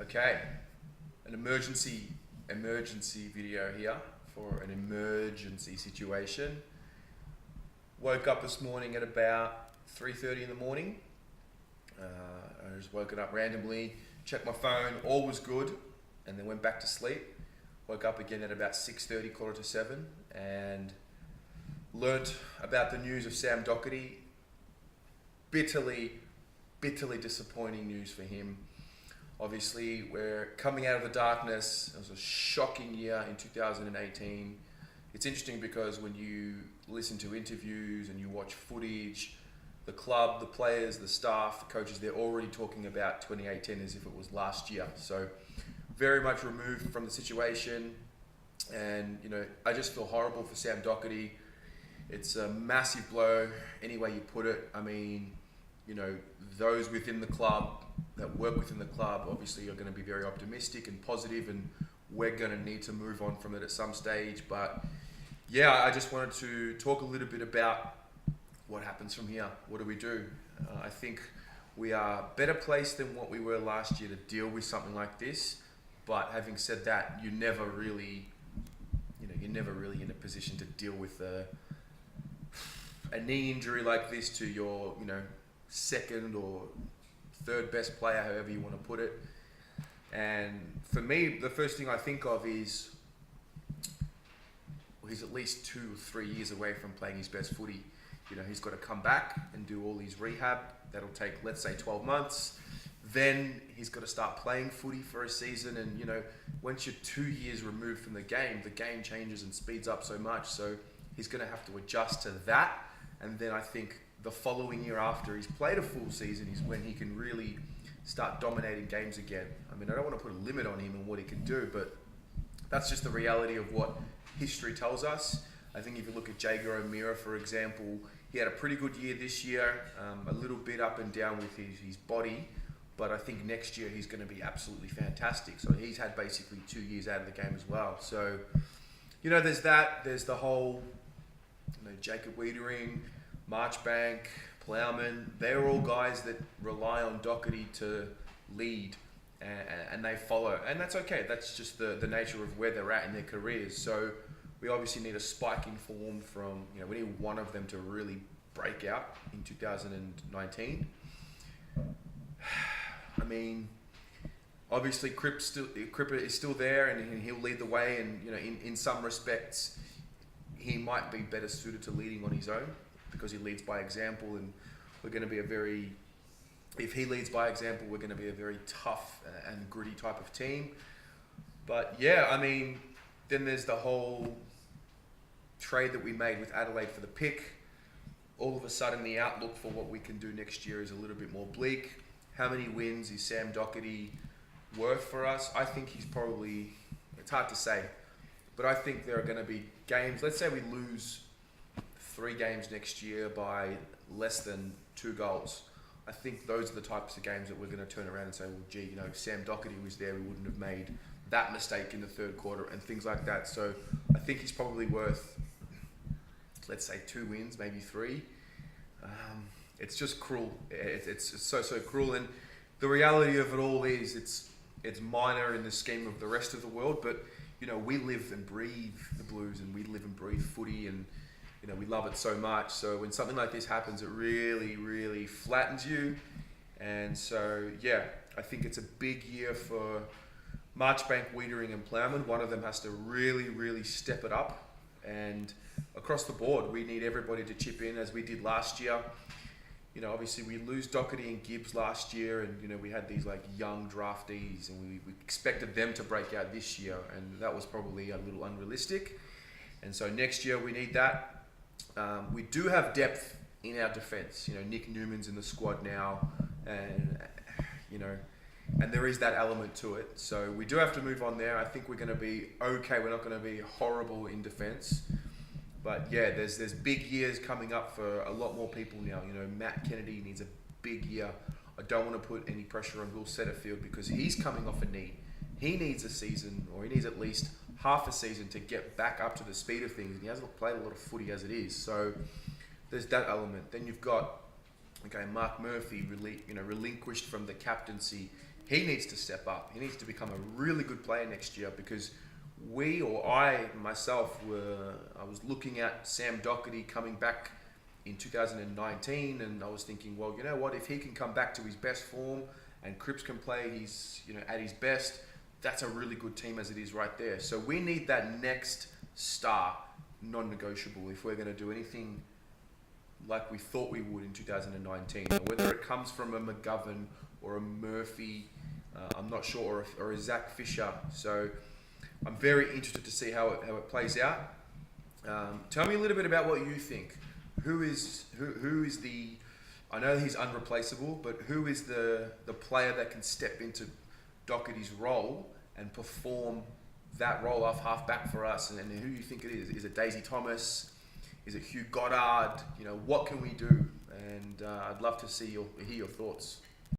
Okay, an emergency video here for an emergency situation. Woke up this morning at about 3:30 in the morning. I just woken up randomly, checked my phone, all was good, and then went back to sleep. Woke up again at about 6:30, quarter to 7, and learnt about the news of Sam Docherty. Bitterly disappointing news for him. Obviously, we're coming out of the darkness. It was a shocking year in 2018. It's interesting because when you listen to interviews and you watch footage, the club, the players, the staff, the coaches, they're already talking about 2018 as if it was last year. So very much removed from the situation. And, I just feel horrible for Sam Docherty. It's a massive blow, any way you put it. I mean, those within the club, that work within the club, obviously are going to be very optimistic and positive, and we're going to need to move on from it at some stage. But yeah, I just wanted to talk a little bit about what happens from here. What do we do? I think we are better placed than what we were last year to deal with something like this. But having said that, you're never really in a position to deal with a knee injury like this to your, second or third best player, however you want to put it. And for me, the first thing I think of is, he's at least 2 or 3 years away from playing his best footy. He's got to come back and do all his rehab. That'll take, let's say, 12 months. Then he's got to start playing footy for a season. And, once you're 2 years removed from the game changes and speeds up so much. So he's going to have to adjust to that. And then I think the following year after he's played a full season is when he can really start dominating games again. I mean, I don't want to put a limit on him and what he can do, but that's just the reality of what history tells us. I think if you look at Jager O'Meara, for example, he had a pretty good year this year, a little bit up and down with his body, but I think next year he's going to be absolutely fantastic. So he's had basically 2 years out of the game as well. So, there's that. There's the whole, Jacob Wiedering, Marchbank, Plowman, they're all guys that rely on Docherty to lead, and they follow. And that's okay. That's just the nature of where they're at in their careers. So we obviously need a spike in form from, we need one of them to really break out in 2019. I mean, obviously Cripper is still there, and he'll lead the way, and in some respects he might be better suited to leading on his own because he leads by example, and we're going to be if he leads by example, we're going to be a very tough and gritty type of team. But yeah, I mean, then there's the whole trade that we made with Adelaide for the pick. All of a sudden, the outlook for what we can do next year is a little bit more bleak. How many wins is Sam Docherty worth for us? I think he's probably, it's hard to say, but I think there are going to be games, let's say we lose 3 games next year by less than 2 goals. I think those are the types of games that we're going to turn around and say, well, gee, if Sam Docherty was there, we wouldn't have made that mistake in the third quarter and things like that. So I think he's probably worth, let's say, 2 wins, maybe 3. It's just cruel. It's so cruel. And the reality of it all is it's minor in the scheme of the rest of the world, but we live and breathe the Blues, and we live and breathe footy, and we love it so much. So when something like this happens, it really flattens you. And so yeah, I think it's a big year for Marchbank, Wiedering and Plowman. One of them has to really step it up, and across the board we need everybody to chip in as we did last year. Obviously we lose Docherty and Gibbs last year, and we had these like young draftees, and we expected them to break out this year, and that was probably a little unrealistic. And so next year we need that. We do have depth in our defence. Nick Newman's in the squad now, and and there is that element to it. So we do have to move on there. I think we're going to be okay. We're not going to be horrible in defence. But yeah, there's big years coming up for a lot more people now. Matt Kennedy needs a big year. I don't want to put any pressure on Will Setterfield because he's coming off a knee. He needs a season, or he needs at least half a season to get back up to the speed of things. And he hasn't played a lot of footy as it is. So there's that element. Then you've got, Mark Murphy, relinquished from the captaincy. he needs to step up. He needs to become a really good player next year, because I was looking at Sam Docherty coming back in 2019, and I was thinking, well, you know what, if he can come back to his best form and Cripps can play at his best, that's a really good team as it is right there. So we need that next star, non-negotiable, if we're going to do anything like we thought we would in 2019. Whether it comes from a McGovern or a Murphy, I'm not sure, or a Zach Fisher. So I'm very interested to see how it plays out. Tell me a little bit about what you think. Who is the? I know he's unreplaceable, but who is the player that can step into Docherty's role and perform that role off half back for us? And who you think it is? Is it Daisy Thomas? Is it Hugh Goddard? What can we do? And I'd love to hear your thoughts.